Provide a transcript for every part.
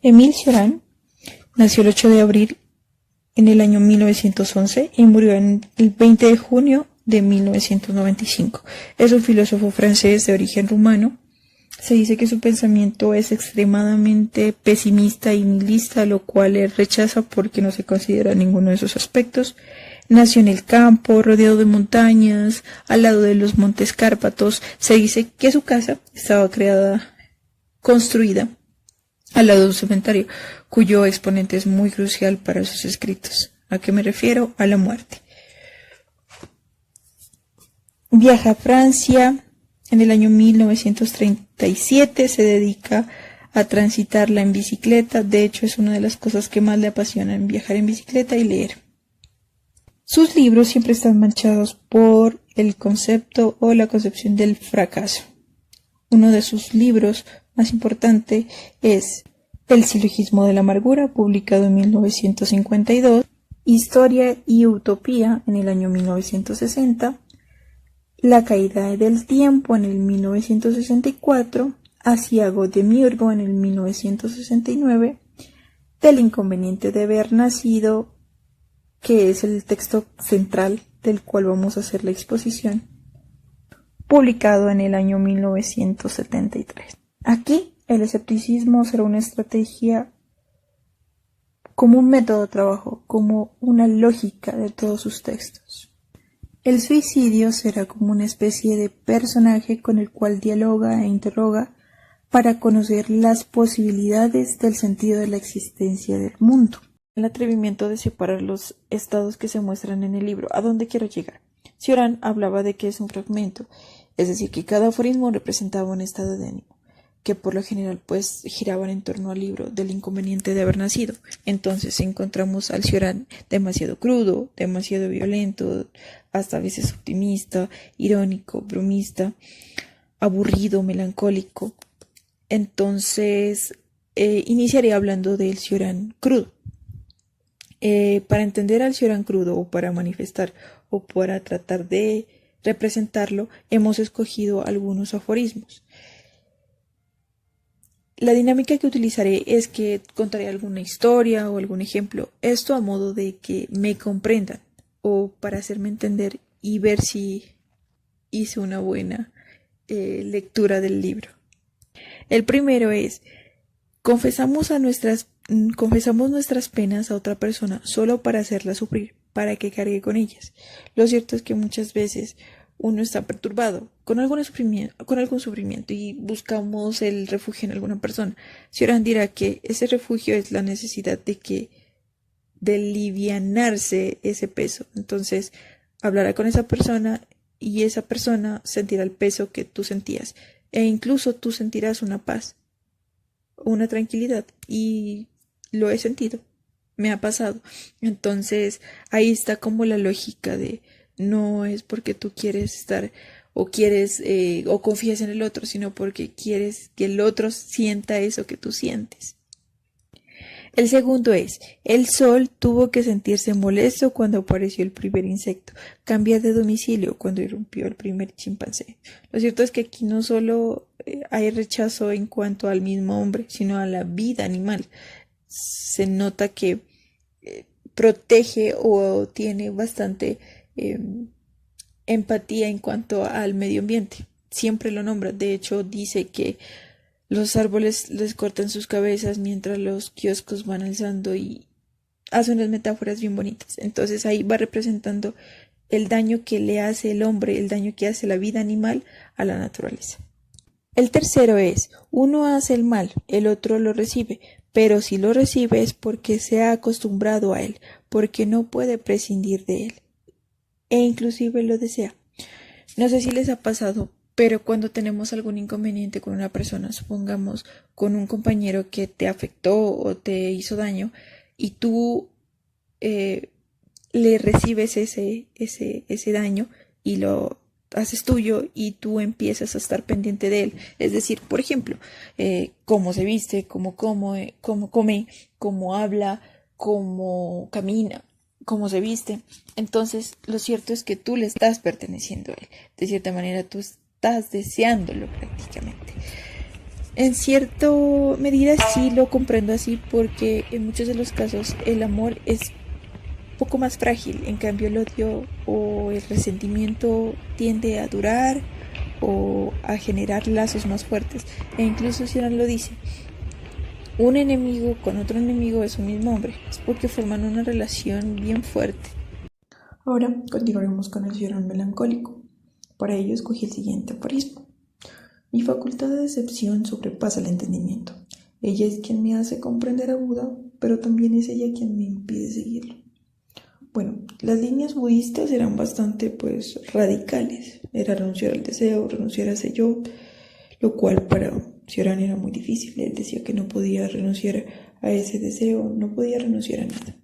Émile Cioran nació el 8 de abril en el año 1911 y murió el 20 de junio de 1995. Es un filósofo francés de origen rumano. Se dice que su pensamiento es extremadamente pesimista y nihilista, lo cual él rechaza porque no se considera ninguno de esos aspectos. Nació en el campo, rodeado de montañas, al lado de los montes Cárpatos. Se dice que su casa estaba construida al lado de un cementerio, cuyo exponente es muy crucial para sus escritos. ¿A qué me refiero? A la muerte. Viaja a Francia. En el año 1937 se dedica a transitarla en bicicleta. De hecho, es una de las cosas que más le apasionan, viajar en bicicleta y leer. Sus libros siempre están manchados por el concepto o la concepción del fracaso. Uno de sus libros más importante es El silogismo de la amargura, publicado en 1952, Historia y Utopía en el año 1960, La caída del tiempo en el 1964, Asiago de Miurgo en el 1969, Del inconveniente de haber nacido, que es el texto central del cual vamos a hacer la exposición, publicado en el año 1973. Aquí el escepticismo será una estrategia como un método de trabajo, como una lógica de todos sus textos. El suicidio será como una especie de personaje con el cual dialoga e interroga para conocer las posibilidades del sentido de la existencia del mundo. El atrevimiento de separar los estados que se muestran en el libro. ¿A dónde quiero llegar? Cioran hablaba de que es un fragmento, es decir, que cada aforismo representaba un estado de ánimo, que por lo general pues giraban en torno al libro del inconveniente de haber nacido. Entonces encontramos al Cioran demasiado crudo, demasiado violento, hasta a veces optimista, irónico, bromista, aburrido, melancólico. Entonces iniciaré hablando del Cioran crudo. Para entender al Cioran crudo, o para manifestar, o para tratar de representarlo, hemos escogido algunos aforismos. La dinámica que utilizaré es que contaré alguna historia o algún ejemplo, esto a modo de que me comprendan o para hacerme entender y ver si hice una buena lectura del libro. El primero es: confesamos nuestras penas a otra persona solo para hacerla sufrir, para que cargue con ellas. Lo cierto es que muchas veces uno está perturbado con algún sufrimiento y buscamos el refugio en alguna persona. Cioran dirá que ese refugio es la necesidad de alivianarse ese peso. Entonces hablará con esa persona y esa persona sentirá el peso que tú sentías, e incluso tú sentirás una paz, una tranquilidad, y lo he sentido, me ha pasado. Entonces ahí está como la lógica de no es porque tú quieres estar o quieres o confías en el otro, sino porque quieres que el otro sienta eso que tú sientes. El segundo es: el sol tuvo que sentirse molesto cuando apareció el primer insecto, cambiar de domicilio cuando irrumpió el primer chimpancé. Lo cierto es que aquí no solo hay rechazo en cuanto al mismo hombre, sino a la vida animal. Se nota que protege o tiene bastante empatía en cuanto al medio ambiente. Siempre lo nombra. De hecho, dice que los árboles les cortan sus cabezas mientras los kioscos van alzando, y hace unas metáforas bien bonitas. Entonces ahí va representando el daño que le hace el hombre, el daño que hace la vida animal a la naturaleza. El tercero es: uno hace el mal, el otro lo recibe, pero si lo recibe es porque se ha acostumbrado a él, porque no puede prescindir de él, e inclusive lo desea. No sé si les ha pasado, pero cuando tenemos algún inconveniente con una persona, supongamos con un compañero que te afectó o te hizo daño, y tú le recibes ese daño y lo haces tuyo, y tú empiezas a estar pendiente de él. Es decir, por ejemplo, cómo se viste, cómo come, cómo habla, cómo camina, cómo se viste. Entonces, lo cierto es que tú le estás perteneciendo a él. De cierta manera, tú estás deseándolo prácticamente. En cierta medida sí lo comprendo así porque en muchos de los casos el amor es poco más frágil, en cambio el odio o el resentimiento tiende a durar o a generar lazos más fuertes. E incluso si uno lo dice, un enemigo con otro enemigo es un mismo hombre, es porque forman una relación bien fuerte. Ahora continuaremos con el llorón melancólico. Para ello escogí el siguiente aforismo. Mi facultad de decepción sobrepasa el entendimiento. Ella es quien me hace comprender a Buda, pero también es ella quien me impide seguirlo. Bueno, las líneas budistas eran bastante radicales. Era renunciar al deseo, renunciar a ese yo, lo cual para Cioran era muy difícil. Él decía que no podía renunciar a ese deseo, no podía renunciar a nada.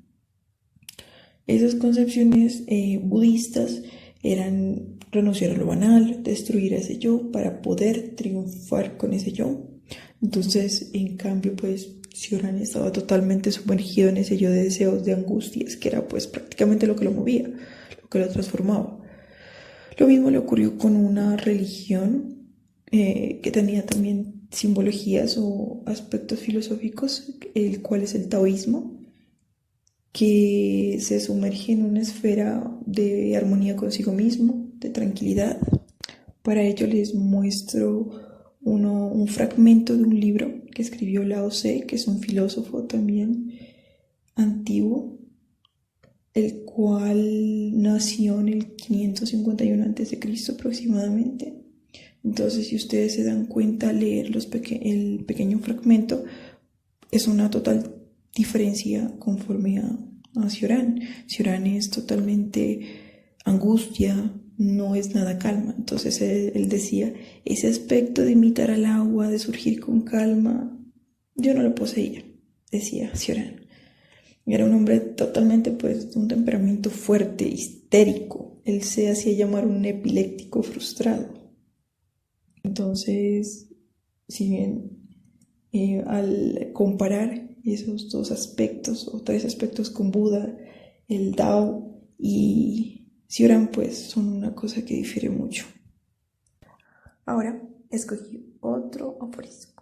Esas concepciones budistas eran renunciar a lo banal, destruir a ese yo para poder triunfar con ese yo. Entonces, en cambio, Cioran estaba totalmente sumergido en ese yo de deseos, de angustias, que era prácticamente lo que lo movía, lo que lo transformaba. Lo mismo le ocurrió con una religión que tenía también simbologías o aspectos filosóficos, el cual es el taoísmo, que se sumerge en una esfera de armonía consigo mismo, de tranquilidad. Para ello les muestro un fragmento de un libro que escribió Lao Tse, que es un filósofo también antiguo, el cual nació en el 551 a.C. aproximadamente. Entonces, si ustedes se dan cuenta al leer el pequeño fragmento, es una total diferencia conforme a Cioran. Cioran es totalmente angustia, no es nada calma. Entonces él decía, ese aspecto de imitar al agua, de surgir con calma, yo no lo poseía, decía Cioran. Era un hombre totalmente de un temperamento fuerte, histérico. Él se hacía llamar un epiléptico frustrado. Entonces, si bien al comparar esos dos aspectos o tres aspectos con Buda, el Tao y Cioran, son una cosa que difiere mucho. Ahora escogí otro aforismo.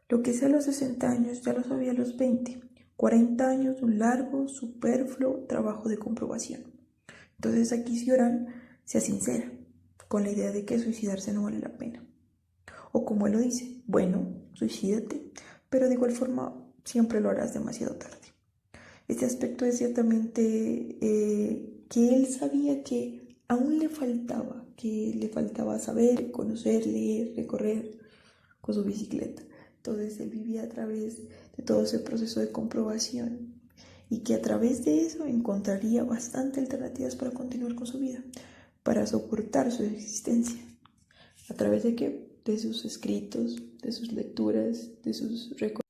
Lo que sé a los 60 años ya lo sabía a los 20. 40 años de un largo, superfluo trabajo de comprobación. Entonces aquí Cioran sea sincera, con la idea de que suicidarse no vale la pena. O como él lo dice, bueno, suicídate, pero de igual forma siempre lo harás demasiado tarde. Este aspecto es ciertamente que él sabía que aún le faltaba saber, conocer, leer, recorrer con su bicicleta. Entonces él vivía a través de todo ese proceso de comprobación y que a través de eso encontraría bastante alternativas para continuar con su vida, para soportar su existencia. ¿A través de qué? De sus escritos, de sus lecturas, de sus recorridos.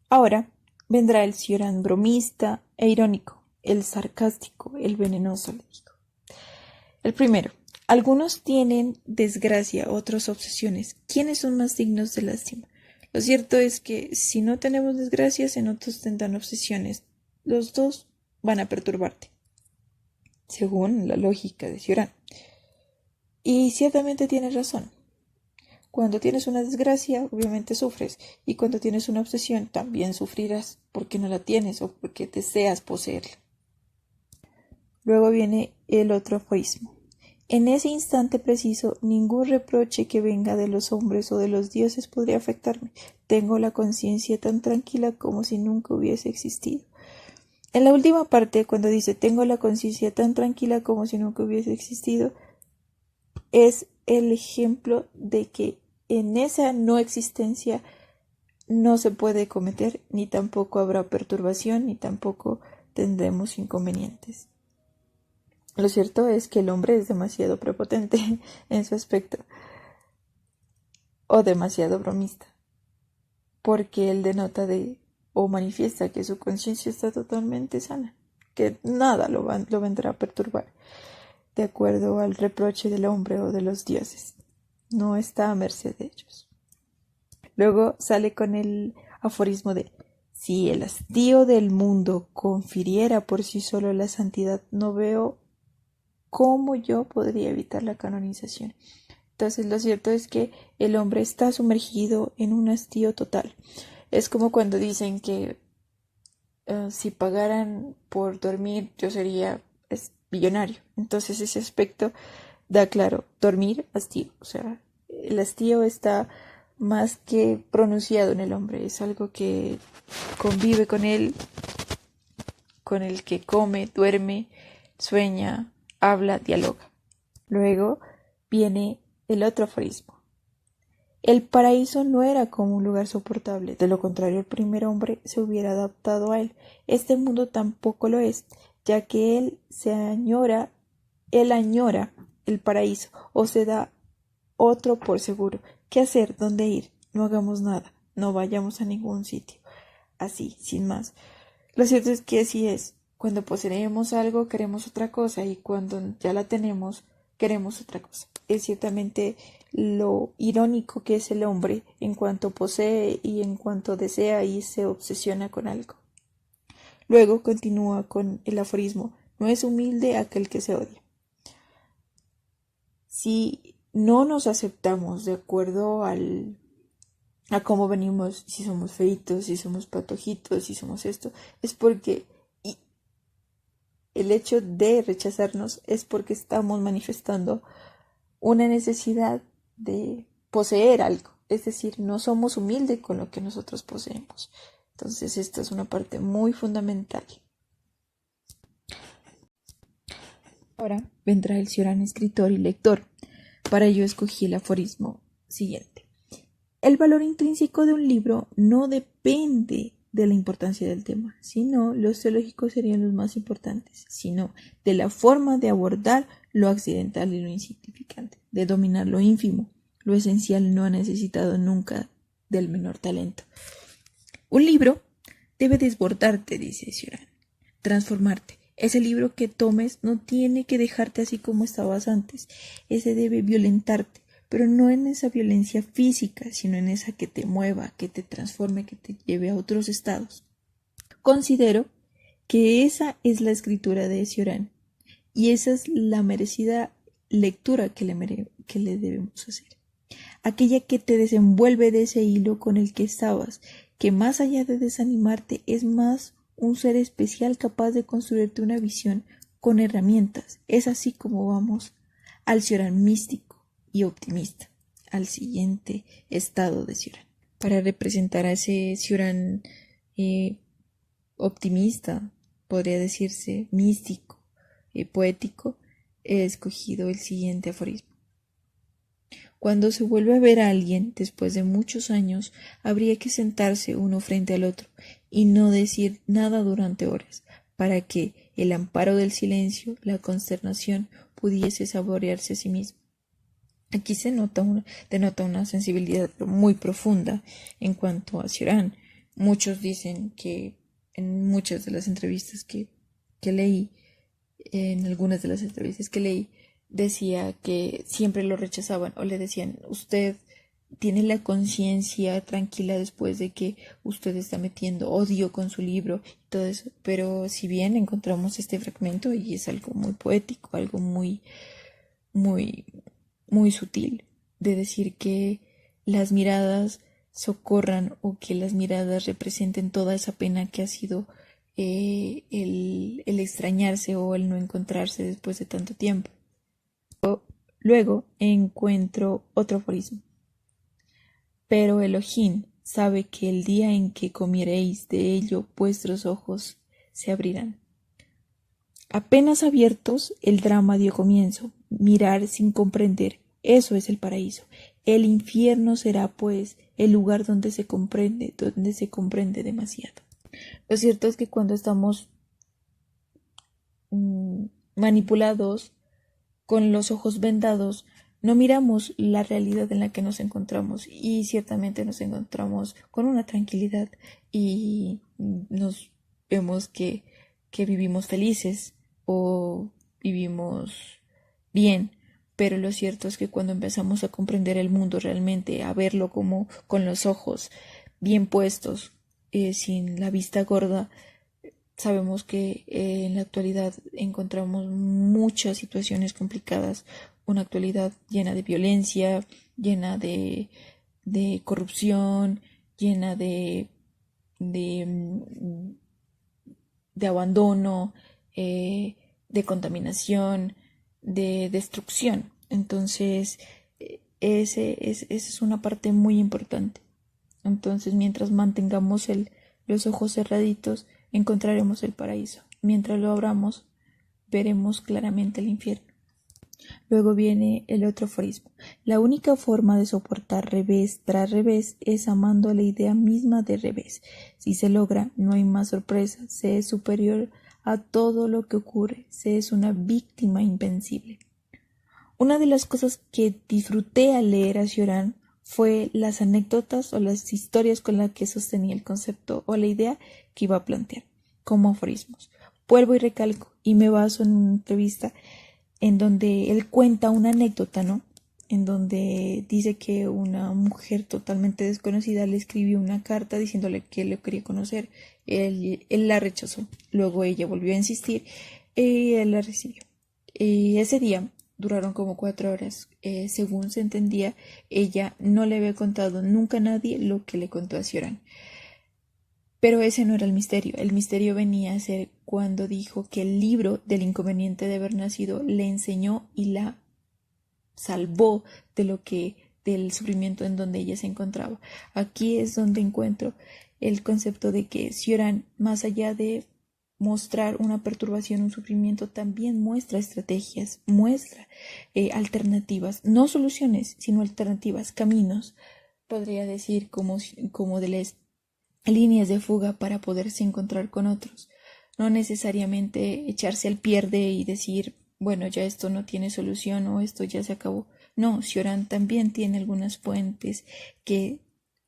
Ahora vendrá el Cioran bromista e irónico, el sarcástico, el venenoso, le digo. El primero. Algunos tienen desgracia, otros obsesiones. ¿Quiénes son más dignos de lástima? Lo cierto es que si no tenemos desgracias, en otros tendrán obsesiones. Los dos van a perturbarte, según la lógica de Cioran. Y ciertamente tiene razón. Cuando tienes una desgracia, obviamente sufres, y cuando tienes una obsesión, también sufrirás porque no la tienes o porque deseas poseerla. Luego viene el otro aforismo. En ese instante preciso, ningún reproche que venga de los hombres o de los dioses podría afectarme. Tengo la conciencia tan tranquila como si nunca hubiese existido. En la última parte, cuando dice tengo la conciencia tan tranquila como si nunca hubiese existido, es el ejemplo de que en esa no existencia no se puede cometer, ni tampoco habrá perturbación, ni tampoco tendremos inconvenientes. Lo cierto es que el hombre es demasiado prepotente en su aspecto, o demasiado bromista, porque él denota o manifiesta que su conciencia está totalmente sana, que nada lo vendrá a perturbar, de acuerdo al reproche del hombre o de los dioses. No está a merced de ellos. Luego sale con el aforismo de si el hastío del mundo confiriera por sí solo la santidad, no veo cómo yo podría evitar la canonización. Entonces lo cierto es que el hombre está sumergido en un hastío total. Es como cuando dicen que si pagaran por dormir yo sería billonario. Entonces ese aspecto da claro, dormir, hastío. O sea, el hastío está más que pronunciado en el hombre, es algo que convive con él, con el que come, duerme, sueña, habla, dialoga. Luego viene el otro aforismo. El paraíso no era como un lugar soportable, de lo contrario el primer hombre se hubiera adaptado a él. Este mundo tampoco lo es, ya que él añora el paraíso, o se da otro por seguro. ¿Qué hacer? ¿Dónde ir? No hagamos nada, no vayamos a ningún sitio. Así, sin más. Lo cierto es que así es. Cuando poseemos algo queremos otra cosa y cuando ya la tenemos queremos otra cosa. Es ciertamente lo irónico que es el hombre en cuanto posee y en cuanto desea y se obsesiona con algo. Luego continúa con el aforismo, no es humilde aquel que se odia. Si no nos aceptamos de acuerdo a cómo venimos, si somos feitos, si somos patojitos, si somos esto, es porque el hecho de rechazarnos es porque estamos manifestando una necesidad de poseer algo, es decir, no somos humildes con lo que nosotros poseemos. Entonces esta es una parte muy fundamental. Ahora vendrá el Cioran escritor y lector. Para ello escogí el aforismo siguiente. El valor intrínseco de un libro no depende de la importancia del tema, sino los teológicos serían los más importantes, sino de la forma de abordar lo accidental y lo insignificante, de dominar lo ínfimo. Lo esencial no ha necesitado nunca del menor talento. Un libro debe desbordarte, dice Cioran, transformarte. Ese libro que tomes no tiene que dejarte así como estabas antes, ese debe violentarte, pero no en esa violencia física, sino en esa que te mueva, que te transforme, que te lleve a otros estados. Considero que esa es la escritura de Cioran y esa es la merecida lectura que le debemos hacer. Aquella que te desenvuelve de ese hilo con el que estabas, que más allá de desanimarte es más un ser especial capaz de construirte una visión con herramientas. Es así como vamos al Cioran místico y optimista, al siguiente estado de Cioran. Para representar a ese Cioran optimista, podría decirse místico, poético, he escogido el siguiente aforismo. Cuando se vuelve a ver a alguien después de muchos años, habría que sentarse uno frente al otro y no decir nada durante horas, para que el amparo del silencio, la consternación, pudiese saborearse a sí mismo. Aquí se denota una sensibilidad muy profunda en cuanto a Cioran. Muchos dicen que en muchas de las entrevistas que leí, en algunas de las entrevistas que leí, decía que siempre lo rechazaban o le decían, usted tiene la conciencia tranquila después de que usted está metiendo odio con su libro y todo eso, pero si bien encontramos este fragmento y es algo muy poético, algo muy, muy, muy sutil, de decir que las miradas socorran o que las miradas representen toda esa pena que ha sido el extrañarse o el no encontrarse después de tanto tiempo. Luego encuentro otro aforismo. Pero Elohim sabe que el día en que comiereis de ello vuestros ojos se abrirán. Apenas abiertos, el drama dio comienzo. Mirar sin comprender, eso es el paraíso. El infierno será, pues, el lugar donde se comprende demasiado. Lo cierto es que cuando estamos manipulados, con los ojos vendados, no miramos la realidad en la que nos encontramos y ciertamente nos encontramos con una tranquilidad y nos vemos que vivimos felices o vivimos bien, pero lo cierto es que cuando empezamos a comprender el mundo realmente, a verlo como con los ojos bien puestos, sin la vista gorda, sabemos que en la actualidad encontramos muchas situaciones complicadas una actualidad llena de violencia, llena de corrupción, llena de, de abandono, de contaminación, de destrucción. Entonces, esa es una parte muy importante. Entonces, mientras mantengamos los ojos cerraditos, encontraremos el paraíso. Mientras lo abramos, veremos claramente el infierno. Luego viene el otro aforismo. La única forma de soportar revés tras revés es amando la idea misma de revés. Si se logra, no hay más sorpresa. Se es superior a todo lo que ocurre. Se es una víctima invencible. Una de las cosas que disfruté al leer a Cioran fue las anécdotas o las historias con las que sostenía el concepto o la idea que iba a plantear, como aforismos. Vuelvo y recalco, y me baso en una entrevista en donde él cuenta una anécdota, ¿no? En donde dice que una mujer totalmente desconocida le escribió una carta diciéndole que le quería conocer. Él la rechazó. Luego ella volvió a insistir y él la recibió. Y ese día duraron como 4 horas. Según se entendía, ella no le había contado nunca a nadie lo que le contó a Cioran. Pero ese no era el misterio. El misterio venía a ser cuando dijo que el libro del inconveniente de haber nacido le enseñó y la salvó del sufrimiento en donde ella se encontraba. Aquí es donde encuentro el concepto de que Cioran, más allá de mostrar una perturbación, un sufrimiento, también muestra estrategias, muestra alternativas, no soluciones, sino alternativas, caminos, podría decir, como de las líneas de fuga para poderse encontrar con otros. No necesariamente echarse al pierde y decir, bueno, ya esto no tiene solución o esto ya se acabó. No, Cioran también tiene algunas fuentes que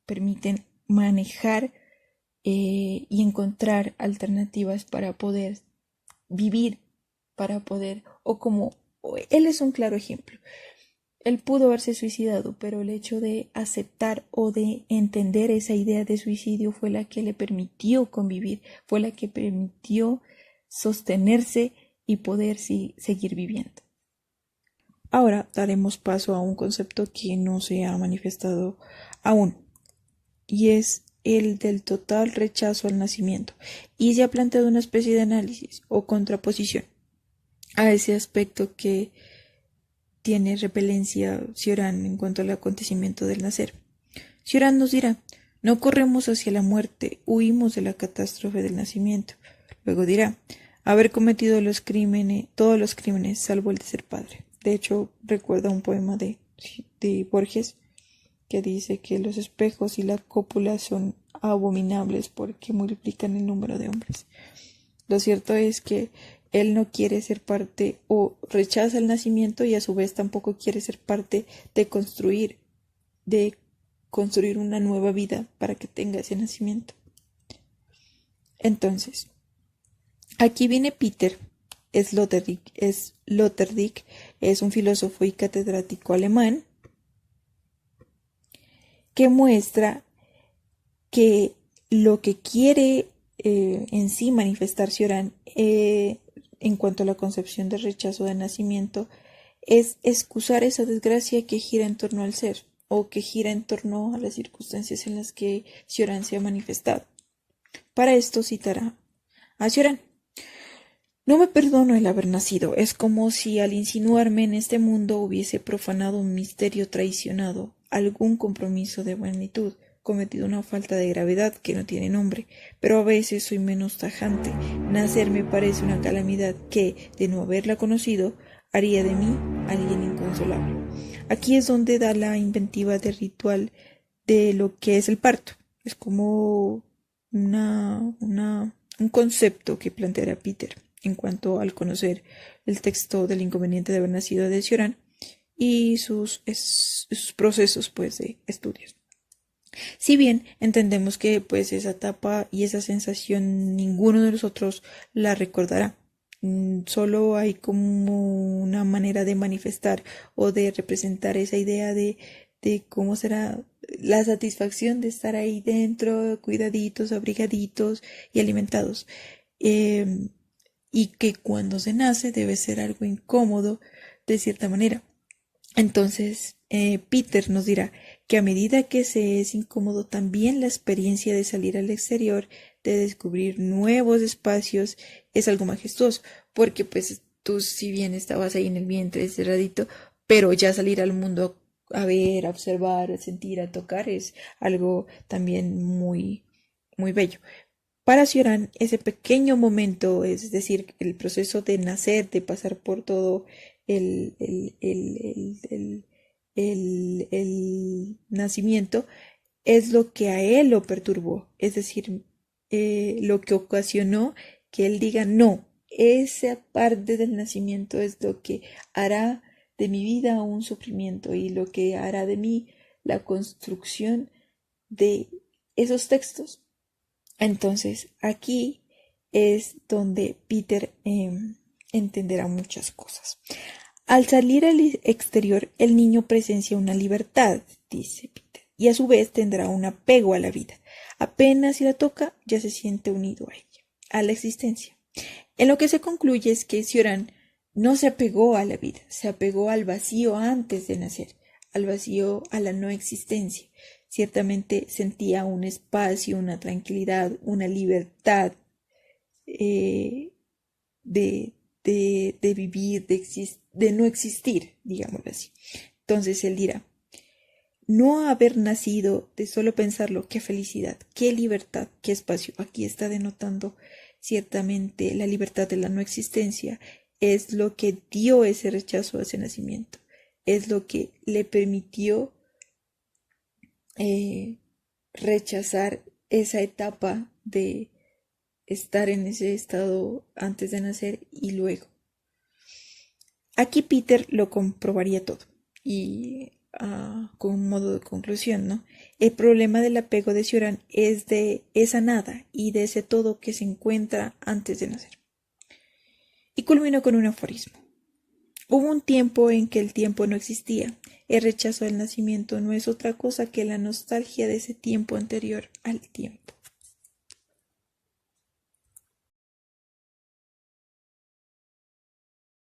permiten manejar y encontrar alternativas para poder vivir, para poder, él es un claro ejemplo. Él pudo haberse suicidado, pero el hecho de aceptar o de entender esa idea de suicidio fue la que le permitió convivir, fue la que permitió sostenerse y poder seguir viviendo. Ahora daremos paso a un concepto que no se ha manifestado aún, y es el del total rechazo al nacimiento, y se ha planteado una especie de análisis o contraposición a ese aspecto que tiene repelencia Cioran en cuanto al acontecimiento del nacer. Cioran nos dirá, no corremos hacia la muerte, huimos de la catástrofe del nacimiento. Luego dirá, haber cometido todos los crímenes, salvo el de ser padre. De hecho, recuerda un poema de Borges que dice que los espejos y la cópula son abominables porque multiplican el número de hombres. Lo cierto es que él no quiere ser parte o rechaza el nacimiento y a su vez tampoco quiere ser parte de construir una nueva vida para que tenga ese nacimiento. Entonces, aquí viene Peter Sloterdijk, es un filósofo y catedrático alemán que muestra que lo que quiere en sí manifestar Cioran en cuanto a la concepción de rechazo de nacimiento es excusar esa desgracia que gira en torno al ser o que gira en torno a las circunstancias en las que Cioran se ha manifestado. Para esto citará a Cioran. No me perdono el haber nacido. Es como si al insinuarme en este mundo hubiese profanado un misterio, traicionado algún compromiso de magnitud, cometido una falta de gravedad que no tiene nombre, pero a veces soy menos tajante. Nacer me parece una calamidad que, de no haberla conocido, haría de mí alguien inconsolable. Aquí es donde da la inventiva de ritual de lo que es el parto. Es como un concepto que planteará Peter en cuanto al conocer el texto del inconveniente de haber nacido de Cioran y sus procesos pues de estudios. Si bien entendemos que pues esa etapa y esa sensación ninguno de nosotros la recordará, solo hay como una manera de manifestar o de representar esa idea de cómo será la satisfacción de estar ahí dentro, cuidaditos, abrigaditos y alimentados. Y que cuando se nace debe ser algo incómodo de cierta manera. Entonces, Peter nos dirá que a medida que se es incómodo, también la experiencia de salir al exterior, de descubrir nuevos espacios, es algo majestuoso, porque pues tú si bien estabas ahí en el vientre cerradito, pero ya salir al mundo a ver, a observar, a sentir, a tocar, es algo también muy, muy bello. Para Cioran, ese pequeño momento, es decir, el proceso de nacer, de pasar por todo el, el, el, el, el nacimiento, es lo que a él lo perturbó, es decir, lo que ocasionó que él diga, no, esa parte del nacimiento es lo que hará de mi vida un sufrimiento y lo que hará de mí la construcción de esos textos. Entonces, aquí es donde Peter entenderá muchas cosas. Al salir al exterior, el niño presencia una libertad, dice Peter, y a su vez tendrá un apego a la vida. Apenas si la toca, ya se siente unido a ella, a la existencia. En lo que se concluye es que Cioran no se apegó a la vida, se apegó al vacío antes de nacer, al vacío, a la no existencia. Ciertamente sentía un espacio, una tranquilidad, una libertad eh, de, de vivir, de no existir, digámoslo así. Entonces él dirá, no haber nacido, de solo pensarlo, qué felicidad, qué libertad, qué espacio. Aquí está denotando ciertamente la libertad de la no existencia, es lo que dio ese rechazo a ese nacimiento, es lo que le permitió rechazar esa etapa de estar en ese estado antes de nacer y luego. Aquí Peter lo comprobaría todo y con un modo de conclusión, ¿no? El problema del apego de Cioran es de esa nada y de ese todo que se encuentra antes de nacer. Y culminó con un aforismo. Hubo un tiempo en que el tiempo no existía. El rechazo del nacimiento no es otra cosa que la nostalgia de ese tiempo anterior al tiempo.